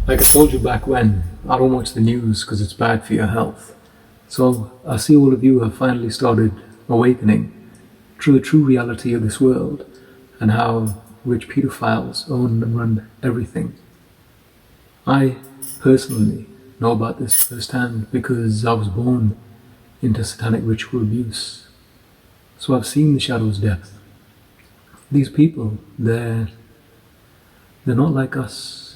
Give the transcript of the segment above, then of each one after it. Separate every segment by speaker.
Speaker 1: Like I told you back when, I don't watch the news because it's bad for your health. So I see all of you have finally started awakening to the true reality of this world and how rich pedophiles own and run everything. I personally know about this firsthand because I was born into satanic ritual abuse. So I've seen the shadow's depth. These people, they're not like us.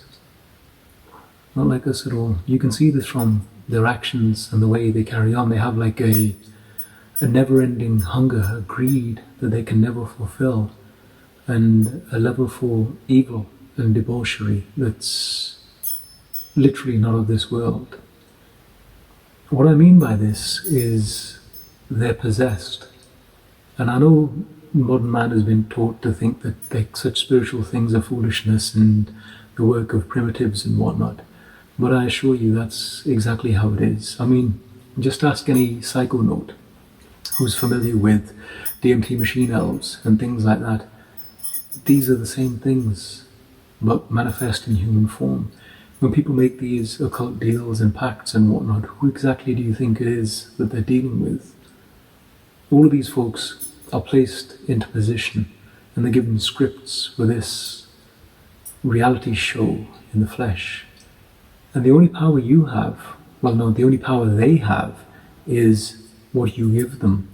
Speaker 1: Not like us at all. You can see this from their actions and the way they carry on. They have like a never-ending hunger, a greed that they can never fulfill, and a level for evil and debauchery that's literally not of this world. What I mean by this is they're possessed. And I know modern man has been taught to think that such spiritual things are foolishness and the work of primitives and whatnot. But I assure you that's exactly how it is. I mean, just ask any psychonaut who's familiar with DMT machine elves and things like that. These are the same things, but manifest in human form. When people make these occult deals and pacts and whatnot, who exactly do you think it is that they're dealing with? All of these folks are placed into position and they're given scripts for this reality show in the flesh. And the only power you have, well no, the only power they have is what you give them.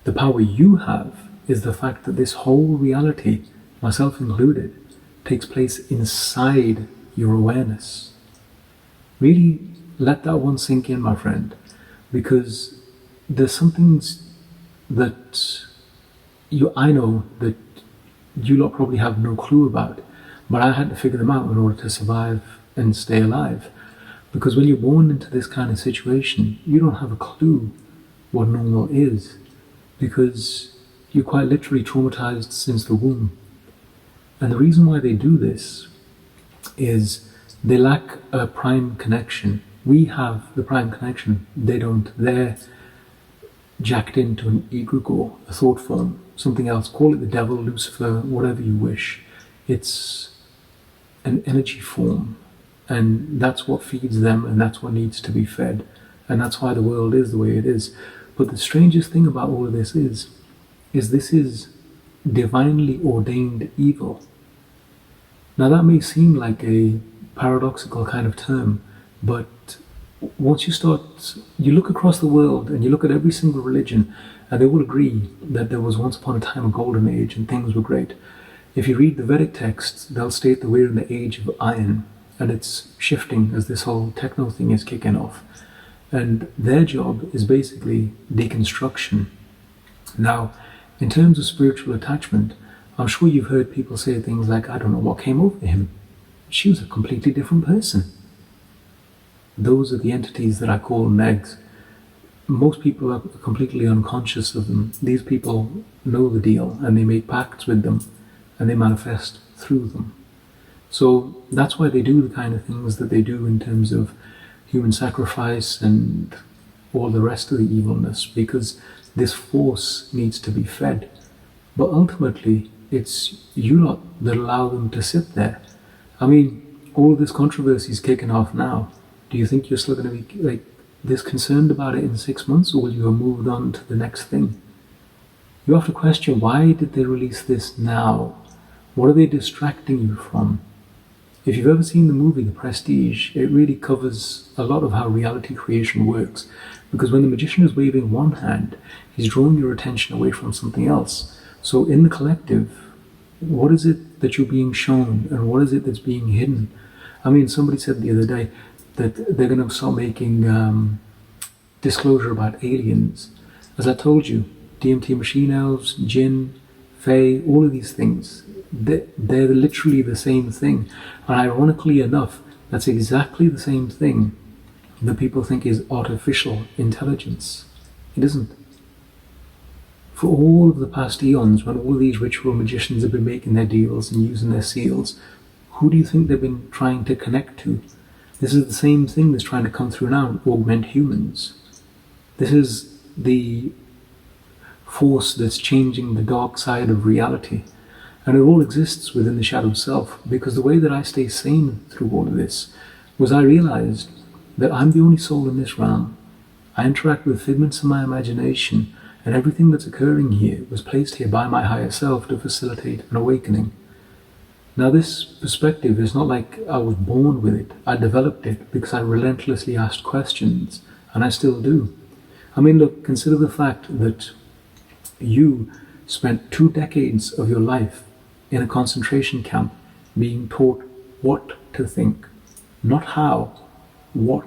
Speaker 1: The power you have is the fact that this whole reality, myself included, takes place inside your awareness. Really let that one sink in, my friend, because there's some things that I know that you lot probably have no clue about, but I had to figure them out in order to survive and stay alive. Because when you're born into this kind of situation, you don't have a clue what normal is, because you're quite literally traumatized since the womb. And the reason why they do this is they lack a prime connection. We have the prime connection, they don't. They're jacked into an egregore, a thought form, something else. Call it the devil, Lucifer, whatever you wish. It's an energy form, and that's what feeds them, and that's what needs to be fed, and that's why the world is the way it is. But the strangest thing about all of this is this is divinely ordained evil. Now that may seem like a paradoxical kind of term, but once you look across the world and you look at every single religion, and they will agree that there was once upon a time a golden age and things were great. If you read the Vedic texts, they'll state that we're in the age of iron, and it's shifting as this whole techno thing is kicking off. And their job is basically deconstruction. Now, in terms of spiritual attachment, I'm sure you've heard people say things like, I don't know what came over him. She was a completely different person. Those are the entities that I call negs. Most people are completely unconscious of them. These people know the deal, and they make pacts with them, and they manifest through them. So that's why they do the kind of things that they do in terms of human sacrifice and all the rest of the evilness, because this force needs to be fed. But ultimately, it's you lot that allow them to sit there. I mean, all of this controversy is kicking off now. Do you think you're still going to be like this concerned about it in 6 months, or will you have moved on to the next thing? You have to question, why did they release this now? What are they distracting you from? If you've ever seen the movie The Prestige, it really covers a lot of how reality creation works. Because when the magician is waving one hand, he's drawing your attention away from something else. So in the collective, what is it that you're being shown, and what is it that's being hidden? I mean, somebody said the other day that they're going to start making disclosure about aliens. As I told you, DMT machine elves, jinn, fae, all of these things, they're literally the same thing. And ironically enough, that's exactly the same thing that people think is artificial intelligence. It isn't. For all of the past eons, when all these ritual magicians have been making their deals and using their seals, who do you think they've been trying to connect to? This is the same thing that's trying to come through now and augment humans. This is the force that's changing the dark side of reality. And it all exists within the shadow self, because the way that I stay sane through all of this, was I realized that I'm the only soul in this realm. I interact with figments of my imagination, and everything that's occurring here was placed here by my higher self to facilitate an awakening. Now this perspective is not like I was born with it. I developed it because I relentlessly asked questions, and I still do. I mean, look, consider the fact that you spent 2 decades of your life in a concentration camp being taught what to think, not how, what.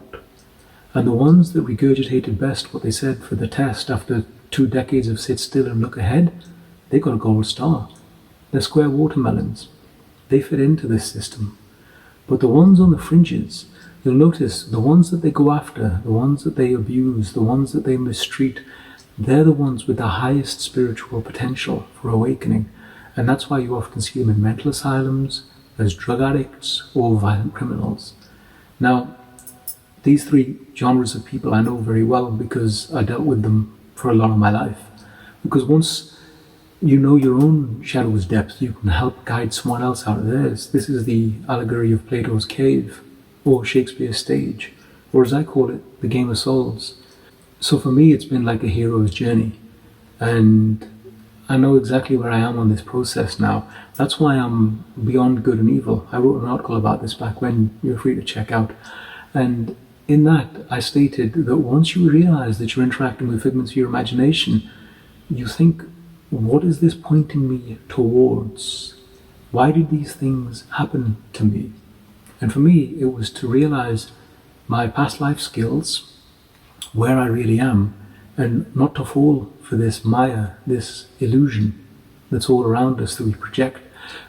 Speaker 1: And the ones that regurgitated best what they said for the test after 2 decades of sit still and look ahead, they got a gold star. They're square watermelons. They fit into this system. But the ones on the fringes, you'll notice the ones that they go after, the ones that they abuse, the ones that they mistreat, they're the ones with the highest spiritual potential for awakening. And that's why you often see them in mental asylums, as drug addicts, or violent criminals. Now, these 3 genres of people I know very well because I dealt with them for a lot of my life. Because once you know your own shadow's depth, you can help guide someone else out of theirs. This is the allegory of Plato's cave, or Shakespeare's stage, or as I call it, the game of souls. So for me, it's been like a hero's journey, and I know exactly where I am on this process now. That's why I'm beyond good and evil. I wrote an article about this back when, you're free to check out. And in that, I stated that once you realize that you're interacting with figments of your imagination, you think, what is this pointing me towards? Why did these things happen to me? And for me, it was to realize my past life skills, where I really am, and not to fall for this Maya, this illusion that's all around us that we project.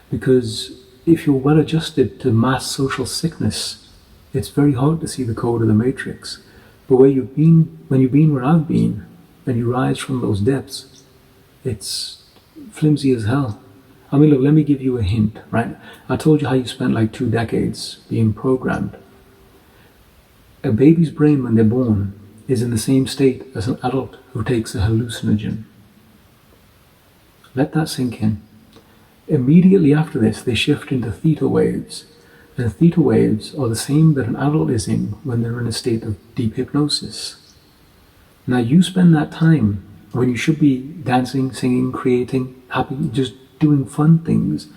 Speaker 1: Because if you're well adjusted to mass social sickness, it's very hard to see the code of the matrix. But when you've been where I've been, and you rise from those depths, it's flimsy as hell. I mean, look, let me give you a hint, right? I told you how you spent like 2 decades being programmed. A baby's brain when they're born is in the same state as an adult who takes a hallucinogen. Let that sink in. Immediately after this, they shift into theta waves. And theta waves are the same that an adult is in when they're in a state of deep hypnosis. Now you spend that time when you should be dancing, singing, creating, happy, just doing fun things.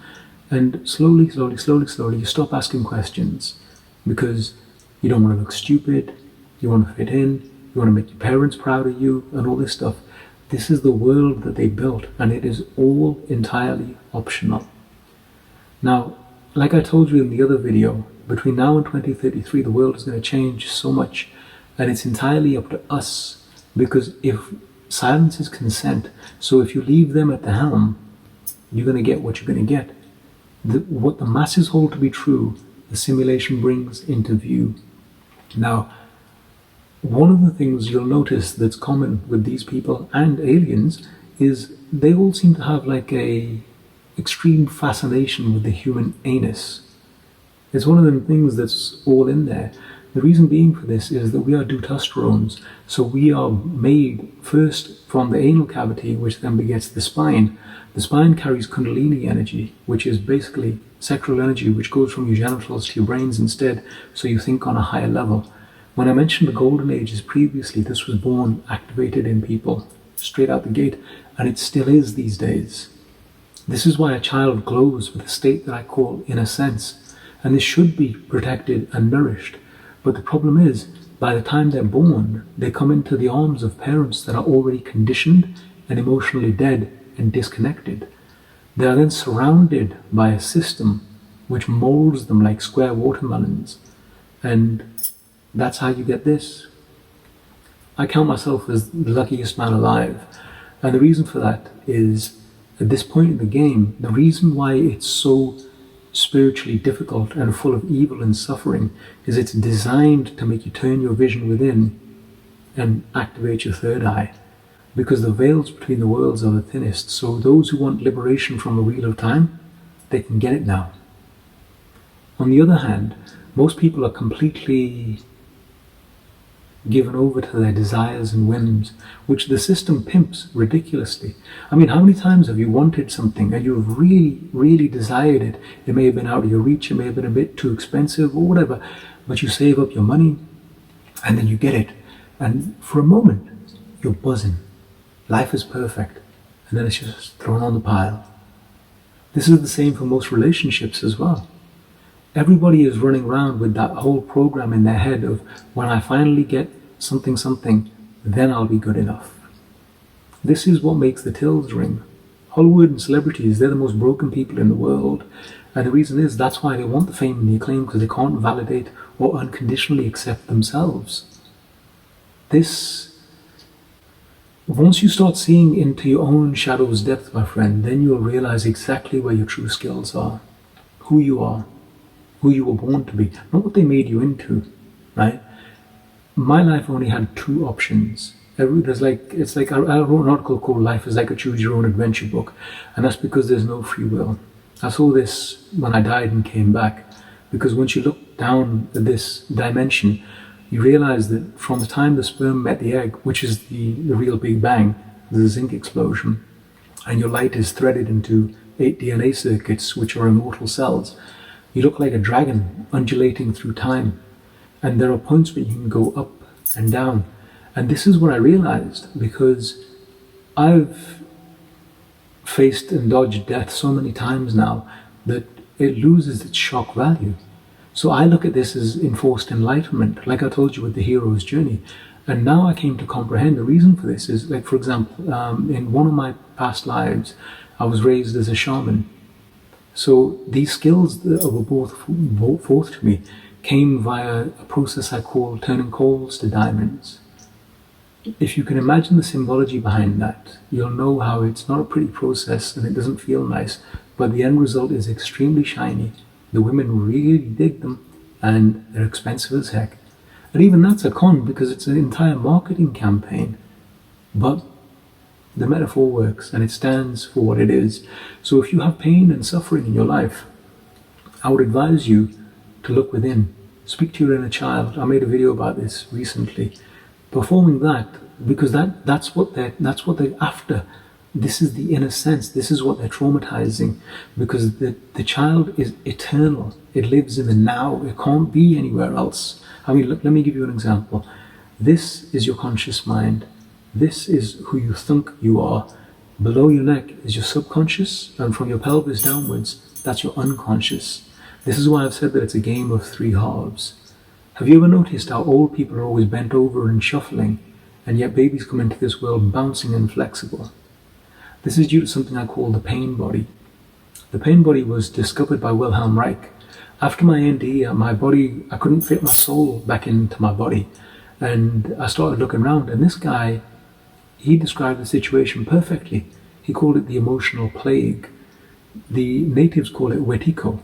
Speaker 1: And slowly, you stop asking questions because you don't want to look stupid, you want to fit in, you want to make your parents proud of you, and all this stuff. This is the world that they built, and it is all entirely optional. Now, like I told you in the other video, between now and 2033, the world is going to change so much, and it's entirely up to us, because if silence is consent, so if you leave them at the helm, you're going to get what you're going to get. What the masses hold to be true, the simulation brings into view. Now, one of the things you'll notice that's common with these people and aliens is they all seem to have like a extreme fascination with the human anus. It's one of them things that's all in there. The reason being for this is that we are deuterostones, so we are made first from the anal cavity, which then begets the spine. The spine carries kundalini energy, which is basically sexual energy, which goes from your genitals to your brains instead, so you think on a higher level. When I mentioned the golden ages previously, this was born activated in people straight out the gate, and it still is these days. This is why a child glows with a state that I call inner sense, and this should be protected and nourished. But the problem is, by the time they're born, they come into the arms of parents that are already conditioned and emotionally dead and disconnected. They are then surrounded by a system which molds them like square watermelons, and that's how you get this. I count myself as the luckiest man alive, and the reason for that is, at this point in the game, the reason why it's so spiritually difficult and full of evil and suffering is it's designed to make you turn your vision within and activate your third eye, because the veils between the worlds are the thinnest. So those who want liberation from the wheel of time, they can get it now. On the other hand, most people are completely given over to their desires and whims, which the system pimps ridiculously. I mean, how many times have you wanted something and you've really, really desired it? It may have been out of your reach, it may have been a bit too expensive or whatever, But you save up your money and then you get it. And for a moment, you're buzzing. Life is perfect. And then it's just thrown on the pile. This is the same for most relationships as well. Everybody is running around with that whole program in their head of, when I finally get something, then I'll be good enough. This is what makes the tills ring. Hollywood and celebrities, they're the most broken people in the world. And the reason is, that's why they want the fame and the acclaim, because they can't validate or unconditionally accept themselves. Once you start seeing into your own shadow's depth, my friend, then you'll realize exactly where your true skills are, who you are, who you were born to be, not what they made you into, right? My life only had two options. I wrote an article called "Life is like a choose your own adventure book," and that's because there's no free will. I saw this when I died and came back, because once you look down at this dimension, you realize that from the time the sperm met the egg, which is the real Big Bang, the zinc explosion, and your light is threaded into 8 DNA circuits, which are immortal cells, you look like a dragon undulating through time. And there are points where you can go up and down. And this is what I realized, because I've faced and dodged death so many times now that it loses its shock value. So I look at this as enforced enlightenment, like I told you with the hero's journey. And now I came to comprehend the reason for this is, like, for example, in one of my past lives, I was raised as a shaman. So these skills that were brought forth to me came via a process I call turning coals to diamonds. If you can imagine the symbology behind that, you'll know how it's not a pretty process and it doesn't feel nice, but the end result is extremely shiny. The women really dig them, and they're expensive as heck. And even that's a con, because it's an entire marketing campaign. But the metaphor works, and it stands for what it is. So if you have pain and suffering in your life, I would advise you to look within. Speak to your inner child. I made a video about this recently. Performing that, because that's what they're after. This is the inner sense. This is what they're traumatizing, because the child is eternal. It lives in the now. It can't be anywhere else. I mean, let me give you an example. This is your conscious mind. This is who you think you are. Below your neck is your subconscious, and from your pelvis downwards, that's your unconscious. This is why I've said that it's a game of three halves. Have you ever noticed how old people are always bent over and shuffling, and yet babies come into this world bouncing and flexible? This is due to something I call the pain body. The pain body was discovered by Wilhelm Reich. After my NDE, my body, I couldn't fit my soul back into my body. And I started looking around, and this guy, he described the situation perfectly. He called it the emotional plague. The natives call it wetiko.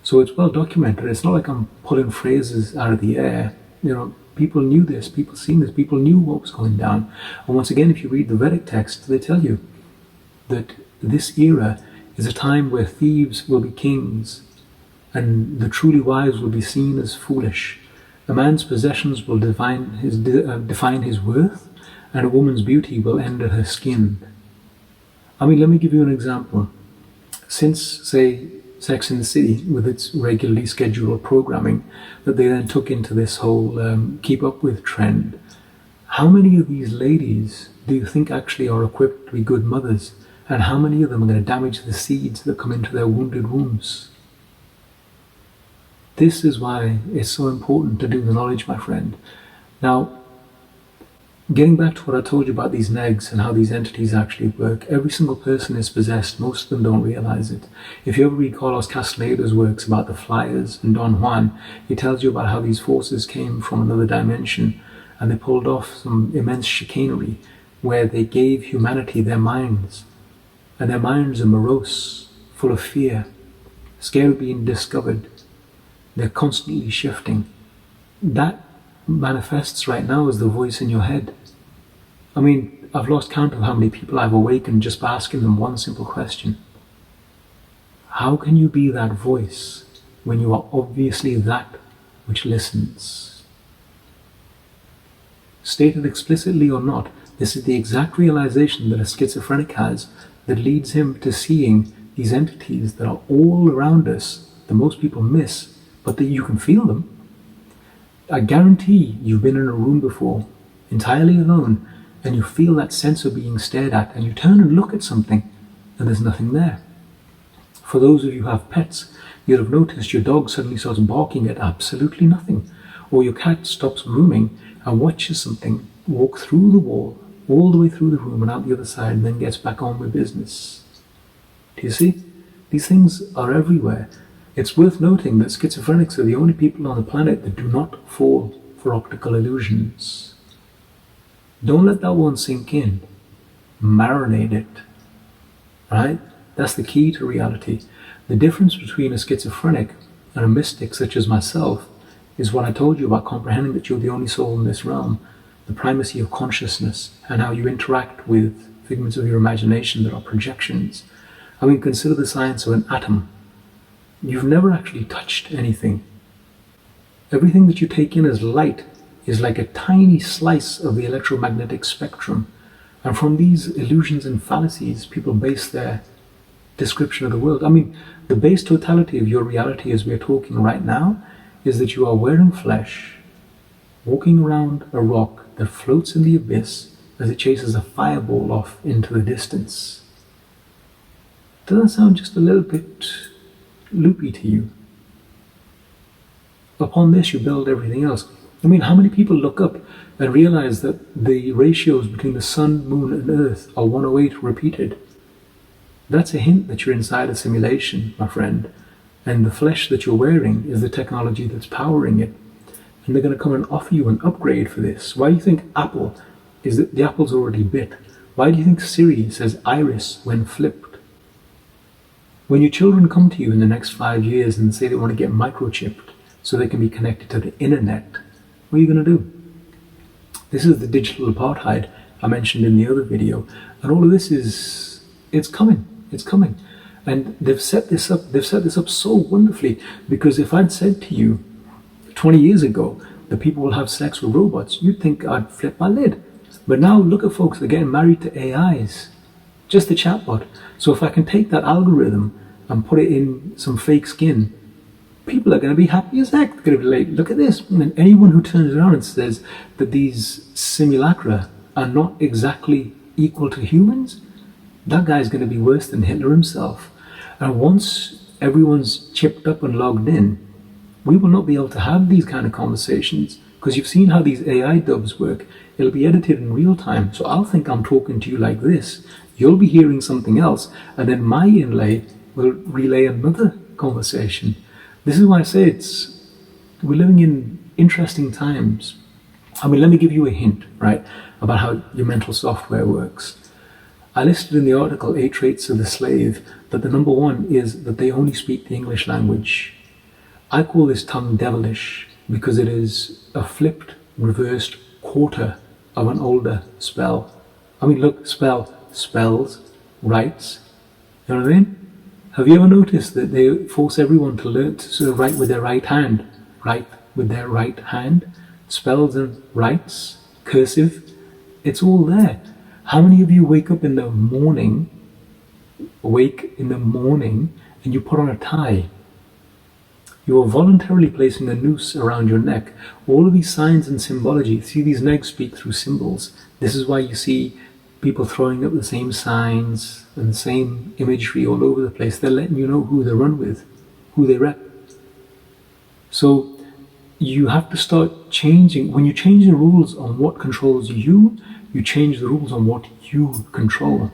Speaker 1: So it's well documented. It's not like I'm pulling phrases out of the air. You know, people knew this, people seen this, people knew what was going down. And once again, if you read the Vedic text, they tell you that this era is a time where thieves will be kings, and the truly wise will be seen as foolish. A man's possessions will define his worth, and a woman's beauty will end at her skin. I mean, let me give you an example. Since, say, Sex in the City, with its regularly scheduled programming that they then took into this whole keep up with trend, how many of these ladies do you think actually are equipped to be good mothers? And how many of them are going to damage the seeds that come into their wounded wombs? This is why it's so important to do the knowledge, my friend. Now, getting back to what I told you about these negs and how these entities actually work, every single person is possessed. Most of them don't realize it. If you ever read Carlos Castaneda's works about the Flyers and Don Juan, he tells you about how these forces came from another dimension and they pulled off some immense chicanery where they gave humanity their minds. And their minds are morose, full of fear, scared of being discovered. They're constantly shifting. That manifests right now as the voice in your head. I mean, I've lost count of how many people I've awakened just by asking them one simple question. How can you be that voice when you are obviously that which listens? Stated explicitly or not, this is the exact realization that a schizophrenic has that leads him to seeing these entities that are all around us, that most people miss, but that you can feel them. I guarantee you've been in a room before, entirely alone, and you feel that sense of being stared at, and you turn and look at something, and there's nothing there. For those of you who have pets, you'll have noticed your dog suddenly starts barking at absolutely nothing, or your cat stops rooming and watches something walk through the wall, all the way through the room and out the other side, and then gets back on with business. Do you see? These things are everywhere. It's worth noting that schizophrenics are the only people on the planet that do not fall for optical illusions. Don't let that one sink in. Marinate it. Right? That's the key to reality. The difference between a schizophrenic and a mystic such as myself is what I told you about comprehending that you're the only soul in this realm, the primacy of consciousness, and how you interact with figments of your imagination that are projections. I mean, consider the science of an atom. You've never actually touched anything. Everything that you take in as light is like a tiny slice of the electromagnetic spectrum. And from these illusions and fallacies, people base their description of the world. I mean, the base totality of your reality as we're talking right now is that you are wearing flesh, walking around a rock that floats in the abyss as it chases a fireball off into the distance. Does that sound just a little bit loopy to you? Upon this you build everything else. I mean, how many people look up and realize that the ratios between the sun, moon and earth are 108 repeated? That's a hint that you're inside a simulation, my friend, and the flesh that you're wearing is the technology that's powering it. And they're going to come and offer you an upgrade for this. Why do you think Apple is that the apple's already bit? Why do you think Siri says iris when flipped? When your children come to you in the next 5 years and say they want to get microchipped so they can be connected to the internet, what are you going to do? This is the digital apartheid I mentioned in the other video, and all of this it's coming. And they've set this up so wonderfully, because if I'd said to you 20 years ago that people will have sex with robots, you'd think I'd flip my lid. But now look at folks, they're getting married to AIs, just the chatbot. So if I can take that algorithm and put it in some fake skin, people are going to be happy as heck. They're going to be like, look at this. And anyone who turns around and says that these simulacra are not exactly equal to humans, that guy's going to be worse than Hitler himself. And once everyone's chipped up and logged in, we will not be able to have these kind of conversations, because you've seen how these AI dubs work. It'll be edited in real time. So I'll think I'm talking to you like this. You'll be hearing something else, and then my inlay will relay another conversation. This is why I say we're living in interesting times. I mean, let me give you a hint, right, about how your mental software works. I listed in the article 8 Traits of the Slave that the number one is that they only speak the English language. I call this tongue devilish because it is a flipped, reversed quarter of an older spell. I mean, look, spell, spells, rights. You know what I mean? Have you ever noticed that they force everyone to learn to write with their right hand? Write with their right hand? Spells and rights, cursive, it's all there. How many of you wake in the morning, and you put on a tie? You are voluntarily placing a noose around your neck. All of these signs and symbology, see, these negs speak through symbols. This is why you see people throwing up the same signs and the same imagery all over the place. They're letting you know who they run with, who they rep. So you have to start changing. When you change the rules on what controls you, you change the rules on what you control.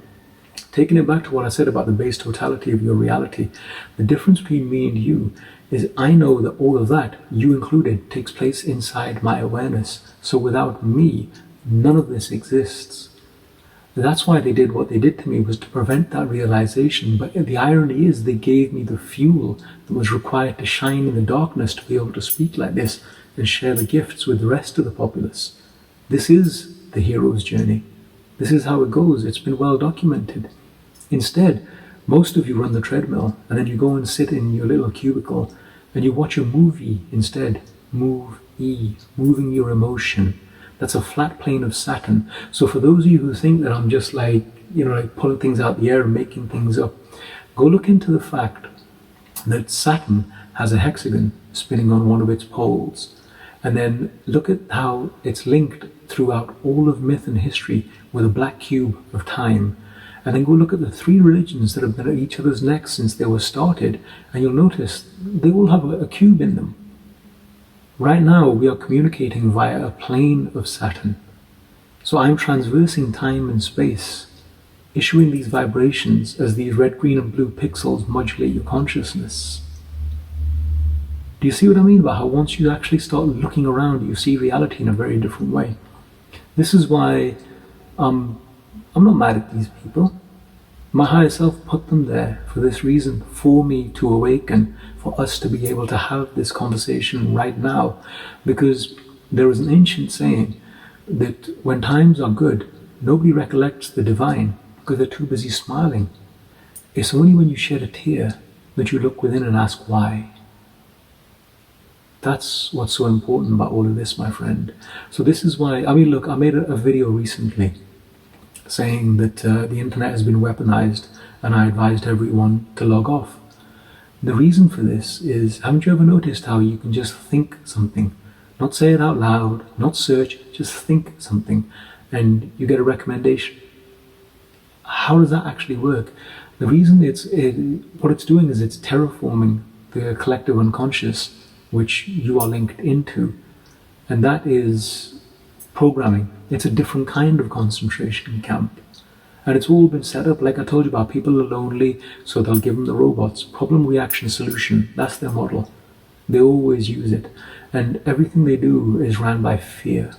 Speaker 1: Taking it back to what I said about the base totality of your reality, the difference between me and you is I know that all of that, you included, takes place inside my awareness. So without me, none of this exists. That's why they did what they did to me, was to prevent that realization. But the irony is they gave me the fuel that was required to shine in the darkness to be able to speak like this and share the gifts with the rest of the populace. This is the hero's journey. This is how it goes. It's been well documented. Instead, most of you run the treadmill and then you go and sit in your little cubicle and you watch a movie instead. Moving your emotion. That's a flat plane of Saturn. So for those of you who think that I'm just like pulling things out the air and making things up, go look into the fact that Saturn has a hexagon spinning on one of its poles. And then look at how it's linked throughout all of myth and history with a black cube of time. And then go look at the three religions that have been at each other's necks since they were started, and you'll notice they all have a cube in them. Right now, we are communicating via a plane of Saturn. So I'm transversing time and space, issuing these vibrations as these red, green, and blue pixels modulate your consciousness. Do you see what I mean about how once you actually start looking around, you see reality in a very different way? This is why I'm not mad at these people. My higher self put them there for this reason, for me to awaken, for us to be able to have this conversation right now. Because there is an ancient saying that when times are good, nobody recollects the divine because they're too busy smiling. It's only when you shed a tear that you look within and ask why. That's what's so important about all of this, my friend. So this is why, I mean, look, I made a video recently saying that the internet has been weaponized, and I advised everyone to log off. The reason for this is, haven't you ever noticed how you can just think something, not say it out loud, not search, just think something, and you get a recommendation? How does that actually work? The reason what it's doing is it's terraforming the collective unconscious, which you are linked into, and that is programming. It's a different kind of concentration camp, and it's all been set up, like I told you about. People are lonely, so they'll give them the robots. Problem, reaction, solution, that's their model. They always use it, and everything they do is ran by fear.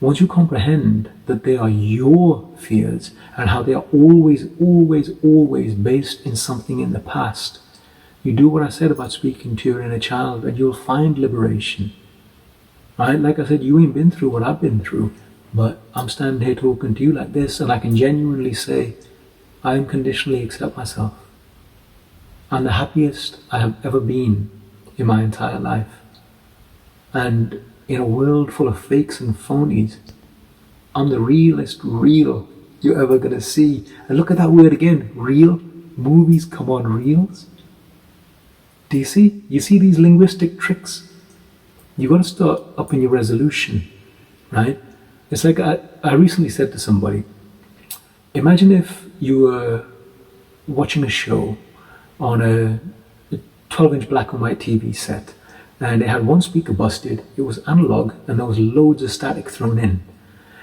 Speaker 1: Once you comprehend that they are your fears and how they are always, always, always based in something in the past, you do what I said about speaking to your inner child, and you'll find liberation. Right? Like I said, you ain't been through what I've been through, but I'm standing here talking to you like this, and I can genuinely say I unconditionally accept myself. I'm the happiest I have ever been in my entire life. And in a world full of fakes and phonies, I'm the realest real you're ever gonna see. And look at that word again, real. Movies come on reels. Do you see? You see these linguistic tricks? You got to start upping your resolution, right? It's like I recently said to somebody, imagine if you were watching a show on a 12-inch black and white TV set, and it had one speaker busted, it was analog, and there was loads of static thrown in.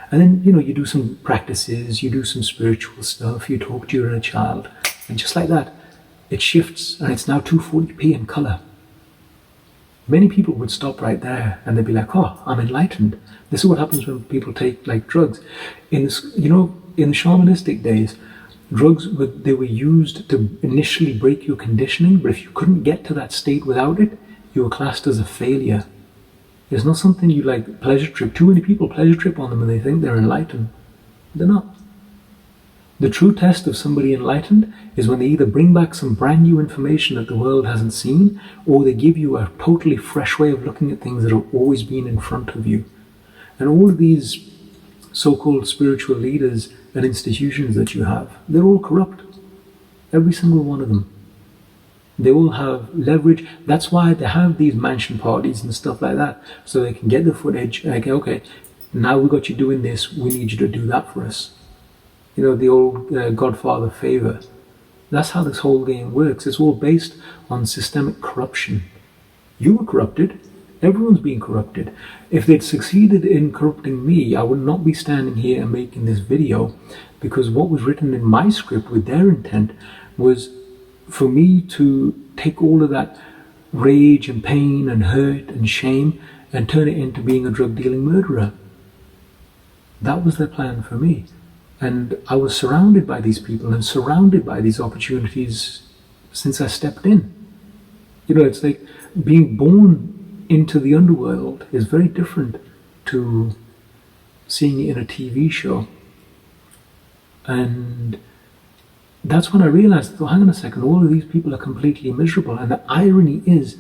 Speaker 1: And then, you do some practices, you do some spiritual stuff, you talk to your inner child, and just like that, it shifts, and it's now 240p in color. Many people would stop right there, and they'd be like, oh, I'm enlightened. This is what happens when people take like drugs. In the shamanistic days, drugs they were used to initially break your conditioning, but if you couldn't get to that state without it, you were classed as a failure. It's not something you like pleasure trip. Too many people pleasure trip on them and they think they're enlightened. They're not. The true test of somebody enlightened is when they either bring back some brand new information that the world hasn't seen, or they give you a totally fresh way of looking at things that have always been in front of you. And all of these so-called spiritual leaders and institutions that you have, they're all corrupt. Every single one of them. They all have leverage. That's why they have these mansion parties and stuff like that, so they can get the footage. Like, okay, now we got you doing this, we need you to do that for us. The old Godfather favor. That's how this whole game works. It's all based on systemic corruption. You were corrupted. Everyone's being corrupted. If they'd succeeded in corrupting me, I would not be standing here and making this video, because what was written in my script with their intent was for me to take all of that rage and pain and hurt and shame and turn it into being a drug-dealing murderer. That was their plan for me. And I was surrounded by these people and surrounded by these opportunities since I stepped in. It's like being born into the underworld is very different to seeing it in a TV show. And that's when I realized, oh, hang on a second, all of these people are completely miserable. And the irony is,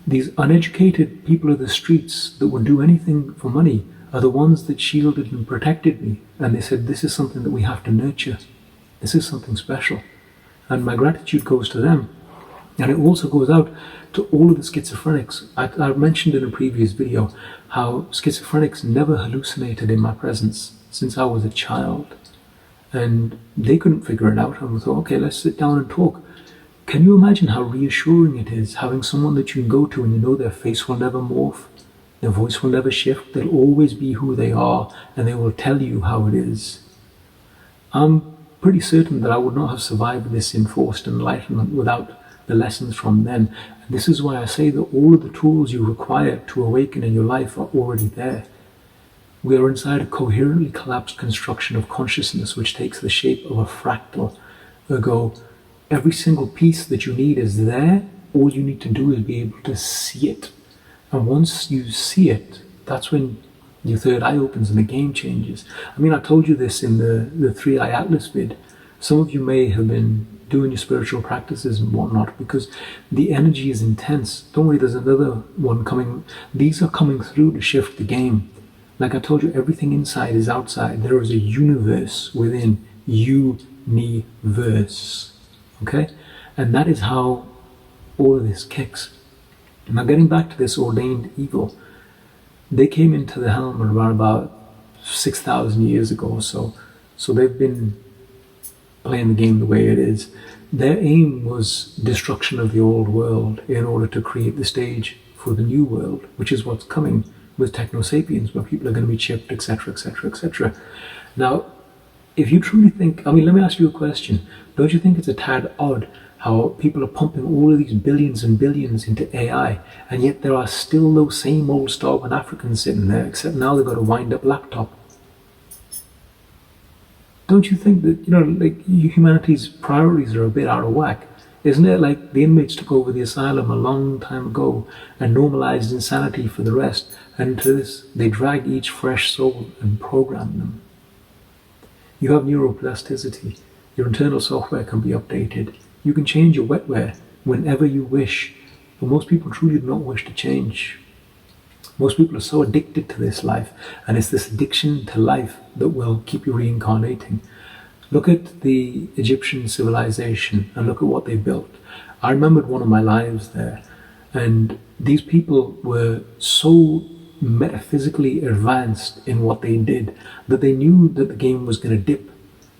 Speaker 1: these uneducated people of the streets that would do anything for money are the ones that shielded and protected me. And they said, this is something that we have to nurture. This is something special. And my gratitude goes to them. And it also goes out to all of the schizophrenics. I mentioned in a previous video how schizophrenics never hallucinated in my presence since I was a child. And they couldn't figure it out. And we thought, okay, let's sit down and talk. Can you imagine how reassuring it is having someone that you can go to and you know their face will never morph, their voice will never shift, they'll always be who they are, and they will tell you how it is. I'm pretty certain that I would not have survived this enforced enlightenment without the lessons from them. And this is why I say that all of the tools you require to awaken in your life are already there. We are inside a coherently collapsed construction of consciousness which takes the shape of a fractal. Ergo, every single piece that you need is there. All you need to do is be able to see it. And once you see it, that's when your third eye opens and the game changes. I mean, I told you this in the 3-Eye Atlas vid. Some of you may have been doing your spiritual practices and whatnot because the energy is intense. Don't worry, there's another one coming. These are coming through to shift the game. Like I told you, everything inside is outside. There is a universe within. Universe. Okay? And that is how all of this kicks. Now, getting back to this ordained evil, they came into the helm around about 6,000 years ago or so. So they've been playing the game the way it is. Their aim was destruction of the old world in order to create the stage for the new world, which is what's coming with techno-sapiens, where people are going to be chipped, etc., etc., etc. Now, if you truly think, I mean, let me ask you a question. Don't you think it's a tad odd how people are pumping all of these billions and billions into AI, and yet there are still those same old starving Africans sitting there, except now they've got a wind-up laptop? Don't you think that, like, humanity's priorities are a bit out of whack? Isn't it like the inmates took over the asylum a long time ago and normalized insanity for the rest, and to this, they drag each fresh soul and program them? You have neuroplasticity. Your internal software can be updated. You can change your wetware whenever you wish, but most people truly do not wish to change. Most people are so addicted to this life, and it's this addiction to life that will keep you reincarnating. Look at the Egyptian civilization and look at what they built. I remembered one of my lives there, and these people were so metaphysically advanced in what they did that they knew that the game was going to dip.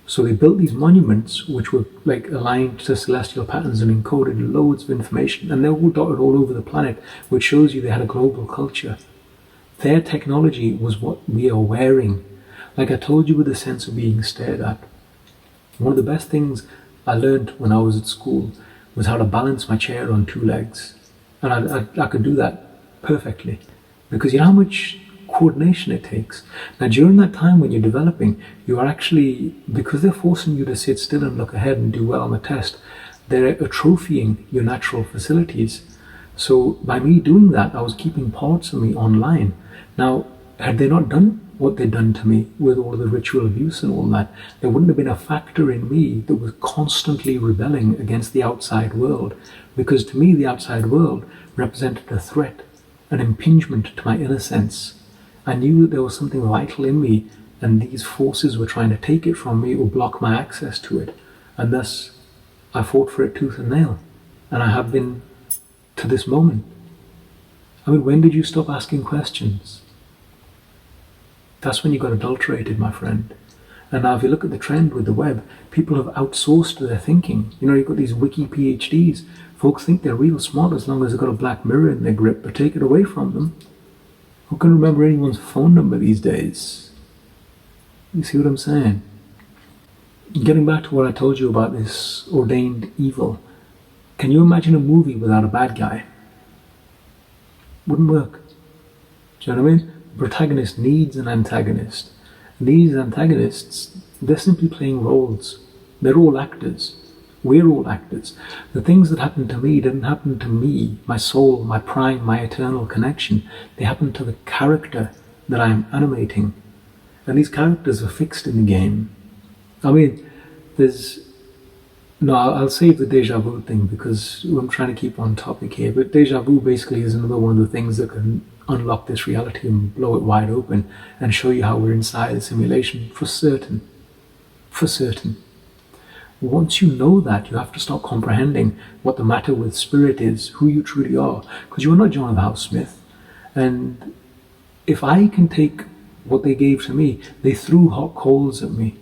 Speaker 1: So they built these monuments which were like aligned to celestial patterns and encoded loads of information, and they're all dotted all over the planet, which shows you they had a global culture. Their technology was what we are wearing. Like I told you, with a sense of being stared at. One of the best things I learned when I was at school was how to balance my chair on 2 legs. And I could do that perfectly. Because you know how much coordination it takes. Now, during that time when you're developing, you are actually, because they're forcing you to sit still and look ahead and do well on the test, they're atrophying your natural facilities. So by me doing that, I was keeping parts of me online. Now, had they not done what they'd done to me with all of the ritual abuse and all that, there wouldn't have been a factor in me that was constantly rebelling against the outside world. Because to me, the outside world represented a threat, an impingement to my innocence. I knew that there was something vital in me, and these forces were trying to take it from me or block my access to it. And thus, I fought for it tooth and nail. And I have been to this moment. I mean, when did you stop asking questions? That's when you got adulterated, my friend. And now if you look at the trend with the web, people have outsourced their thinking. You've got these wiki PhDs. Folks think they're real smart as long as they've got a black mirror in their grip, but take it away from them. Who can remember anyone's phone number these days? You see what I'm saying? Getting back to what I told you about this ordained evil, can you imagine a movie without a bad guy? Wouldn't work. Do you know what I mean? The protagonist needs an antagonist. These antagonists, they're simply playing roles. They're all actors. We're all actors. The things that happened to me didn't happen to me, my soul, my prime, my eternal connection. They happened to the character that I am animating. And these characters are fixed in the game. I mean, I'll save the deja vu thing because I'm trying to keep on topic here. But deja vu basically is another one of the things that can unlock this reality and blow it wide open and show you how we're inside a simulation for certain. For certain. Once you know that, you have to start comprehending what the matter with spirit is, who you truly are, because you're not John of the House Smith. And if I can take what they gave to me, they threw hot coals at me.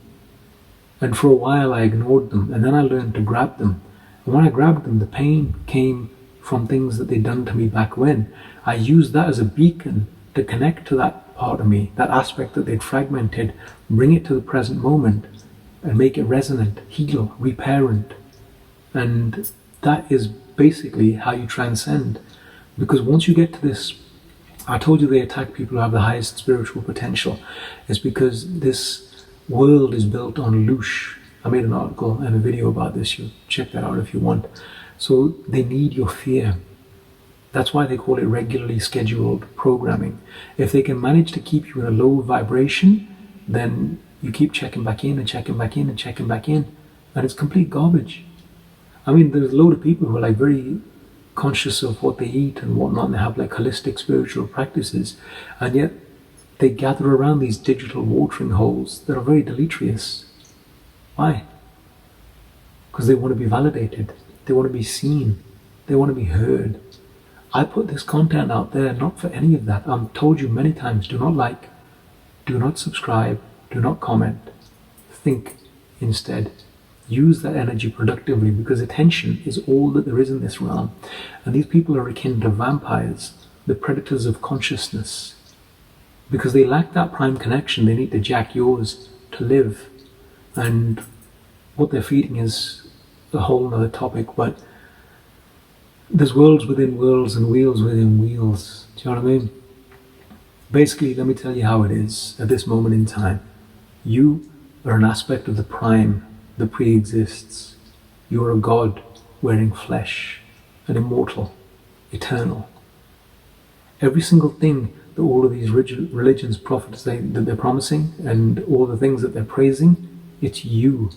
Speaker 1: And for a while I ignored them, and then I learned to grab them. And when I grabbed them, the pain came from things that they'd done to me back when. I used that as a beacon to connect to that part of me, that aspect that they'd fragmented, bring it to the present moment, and make it resonant, heal, reparent. And that is basically how you transcend. Because once you get to this, I told you they attack people who have the highest spiritual potential. It's because this world is built on loosh. I made an article and a video about this. You check that out if you want. So they need your fear. That's why they call it regularly scheduled programming. If they can manage to keep you in a low vibration, then you keep checking back in and checking back in and checking back in, and it's complete garbage. I mean, there's a load of people who are like very conscious of what they eat and whatnot, and they have like holistic spiritual practices, and yet they gather around these digital watering holes that are very deleterious. Why? Because they want to be validated, they want to be seen, they want to be heard. I put this content out there not for any of that. I've told you many times, do not like, do not subscribe, do not comment. Think instead. Use that energy productively, because attention is all that there is in this realm. And these people are akin to vampires, the predators of consciousness. Because they lack that prime connection, they need to jack yours to live. And what they're feeding is a whole other topic, but there's worlds within worlds and wheels within wheels. Do you know what I mean? Basically, let me tell you how it is at this moment in time. You are an aspect of the prime that pre-exists. You are a god wearing flesh, an immortal, eternal. Every single thing that all of these religions, prophets that they're promising, and all the things that they're praising, it's you.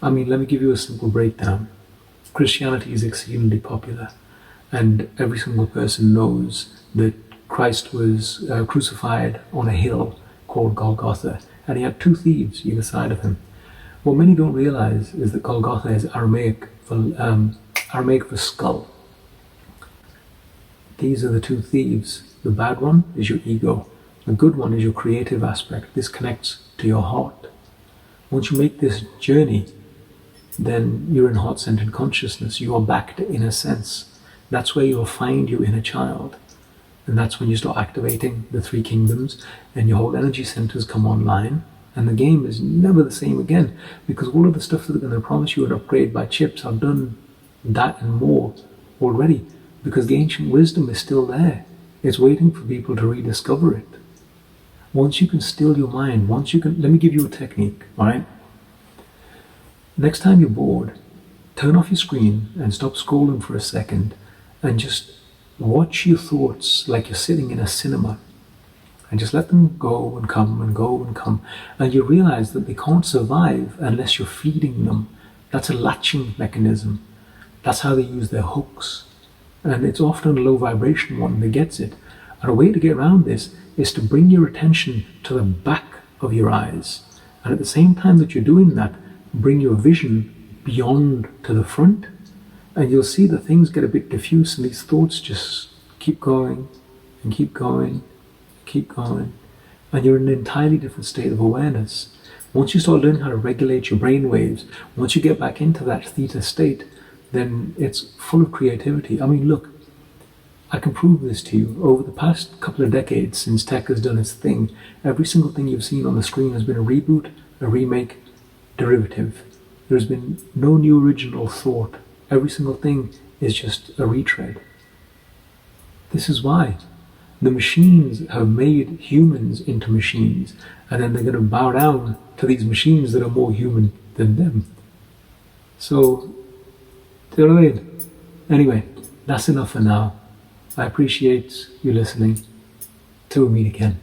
Speaker 1: I mean, let me give you a simple breakdown. Christianity is exceedingly popular, and every single person knows that Christ was crucified on a hill called Golgotha, and he had two thieves either side of him. What many don't realize is that Golgotha is Aramaic for skull. These are the two thieves. The bad one is your ego. The good one is your creative aspect. This connects to your heart. Once you make this journey, then you're in heart-centered consciousness. You are back to inner sense. That's where you'll find your inner child. And that's when you start activating the three kingdoms and your whole energy centers come online. And the game is never the same again, because all of the stuff that they're going to promise you an upgrade by chips, I've done that and more already, because the ancient wisdom is still there. It's waiting for people to rediscover it. Once you can still your mind, let me give you a technique, all right? Next time you're bored, turn off your screen and stop scrolling for a second and just watch your thoughts like you're sitting in a cinema. And just let them go and come and go and come. And you realize that they can't survive unless you're feeding them. That's a latching mechanism. That's how they use their hooks. And it's often a low vibration one that gets it. And a way to get around this is to bring your attention to the back of your eyes. And at the same time that you're doing that, bring your vision beyond to the front. And you'll see that things get a bit diffuse and these thoughts just keep going and keep going. Keep going, and you're in an entirely different state of awareness. Once you start learning how to regulate your brain waves, once you get back into that theta state, then it's full of creativity. I mean, look, I can prove this to you. Over the past couple of decades, since tech has done its thing, every single thing you've seen on the screen has been a reboot, a remake, derivative. There's been no new original thought. Every single thing is just a retread. This is why. The machines have made humans into machines, and then they're going to bow down to these machines that are more human than them. So, you know what I mean? Anyway, that's enough for now. I appreciate you listening. Till we meet again.